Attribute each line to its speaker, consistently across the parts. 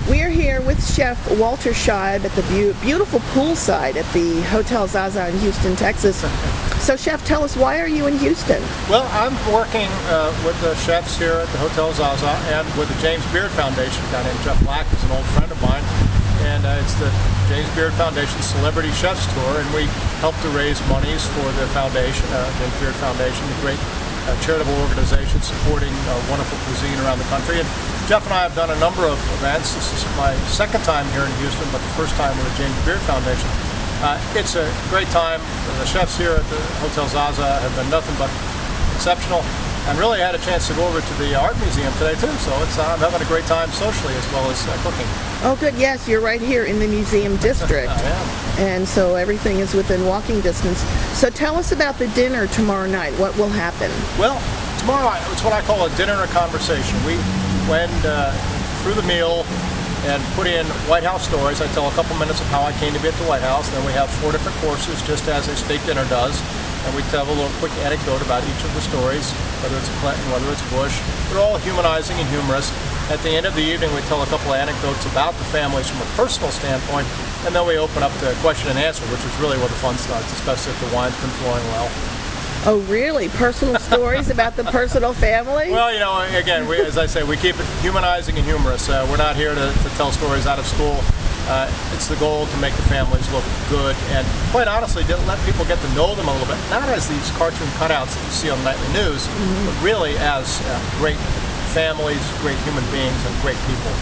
Speaker 1: We are here with Chef Walter Scheib at the beautiful poolside at the Hotel Zaza in Houston, Texas. So, Chef, tell us, why are you in Houston?
Speaker 2: Well, I'm working with the chefs here at the Hotel Zaza and with the James Beard Foundation. A guy named Jeff Black is an old friend of mine, and it's the James Beard Foundation Celebrity Chefs Tour, and we help to raise monies for the foundation, James Beard Foundation, the great charitable organization supporting wonderful cuisine around the country. And Jeff and I have done a number of events. This is my second time here in Houston, but the first time with the James Beard Foundation. It's a great time. The chefs here at the Hotel Zaza have been nothing but exceptional. And really had a chance to go over to the art museum today too, so I'm having a great time socially as well as cooking.
Speaker 1: Oh good, yes, you're right here in the museum district.
Speaker 2: I am.
Speaker 1: And so everything is within walking distance. So tell us about the dinner tomorrow night. What will happen?
Speaker 2: Well, tomorrow night, it's what I call a dinner and a conversation. We went through the meal and put in White House stories. I tell a couple minutes of how I came to be at the White House. Then we have 4 different courses, just as a state dinner does. And we tell a little quick anecdote about each of the stories, whether it's Clinton, whether it's Bush. They're all humanizing and humorous. At the end of the evening, we tell a couple of anecdotes about the families from a personal standpoint, and then we open up the question and answer, which is really where the fun starts, especially if the wine's been flowing well.
Speaker 1: Oh, really? Personal stories about the personal family?
Speaker 2: Well, you know, again, as I say, we keep it humanizing and humorous. We're not here to tell stories out of school. It's the goal to make the families look good and, quite honestly, to let people get to know them a little bit, not as these cartoon cutouts that you see on the nightly news, but really as great families, great human beings, and great people.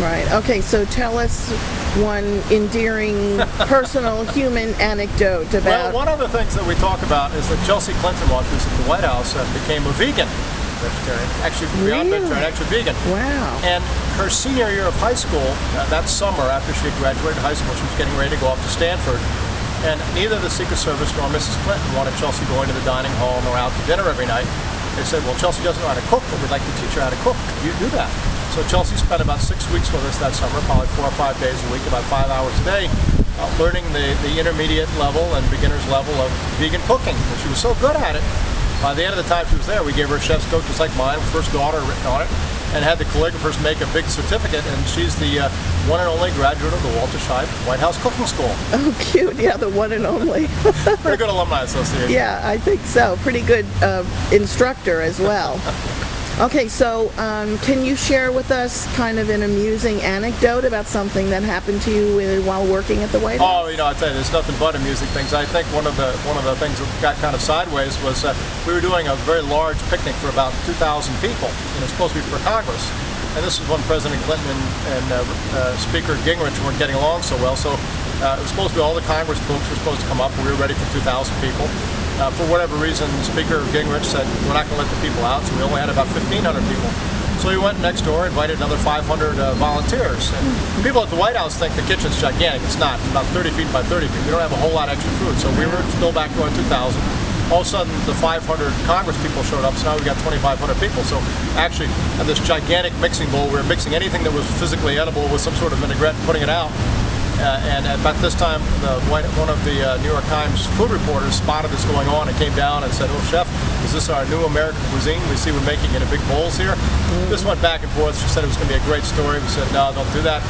Speaker 1: Right. Okay, so tell us one endearing, personal, human anecdote about...
Speaker 2: Well, one of the things that we talk about is that Chelsea Clinton, while she was at the White House, became a vegan. Vegetarian, actually beyond vegetarian, actually vegan.
Speaker 1: Wow.
Speaker 2: And her senior year of high school, that summer after she had graduated high school, she was getting ready to go off to Stanford. And neither the Secret Service nor Mrs. Clinton wanted Chelsea going to the dining hall or out to dinner every night. They said, well, Chelsea doesn't know how to cook, but we'd like to teach her how to cook. You do that. So Chelsea spent about 6 weeks with us that summer, probably 4 or 5 days a week, about 5 hours a day, learning the intermediate level and beginner's level of vegan cooking. And she was so good at it. By the end of the time she was there, we gave her a chef's coat just like mine, first daughter written on it, and had the calligraphers make a big certificate, and she's the one and only graduate of the Walter Scheib White House Cooking School.
Speaker 1: Oh, cute. Yeah, the one and only.
Speaker 2: Pretty good alumni association.
Speaker 1: Yeah, I think so. Pretty good instructor as well. Okay, so can you share with us kind of an amusing anecdote about something that happened to you while working at the White House?
Speaker 2: Oh, you know, I tell you, there's nothing but amusing things. I think one of the things that got kind of sideways was we were doing a very large picnic for about 2,000 people. You know, supposed to be for Congress, and this was when President Clinton and Speaker Gingrich weren't getting along so well. So it was supposed to be all the Congress folks were supposed to come up. We were ready for 2,000 people. For whatever reason, Speaker Gingrich said, we're not going to let the people out, so we only had about 1,500 people. So we went next door, invited another 500 volunteers. And people at the White House think the kitchen's gigantic. It's not. It's about 30 feet by 30 feet. We don't have a whole lot of extra food. So we were still back to our 2,000. All of a sudden, the 500 Congress people showed up, so now we got 2,500 people. So actually, in this gigantic mixing bowl, we were mixing anything that was physically edible with some sort of vinaigrette and putting it out. And about this time, one of the New York Times food reporters spotted this going on and came down and said, oh, chef, is this our new American cuisine? We see we're making it in big bowls here. This went back and forth. She said it was going to be a great story. We said, no, don't do that.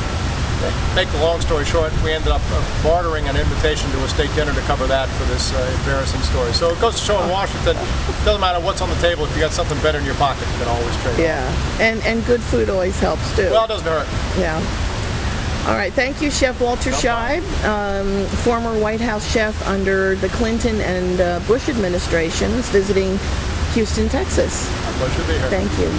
Speaker 2: Make the long story short, we ended up bartering an invitation to a state dinner to cover that for this embarrassing story. So it goes to show in Washington, it doesn't matter what's on the table. If you got something better in your pocket, you can always trade it.
Speaker 1: Yeah, and good food always helps too.
Speaker 2: Well, it doesn't hurt.
Speaker 1: Yeah. All right, thank you, Chef Walter Scheib, former White House chef under the Clinton and Bush administrations, visiting Houston, Texas.
Speaker 2: My pleasure to be here.
Speaker 1: Thank you.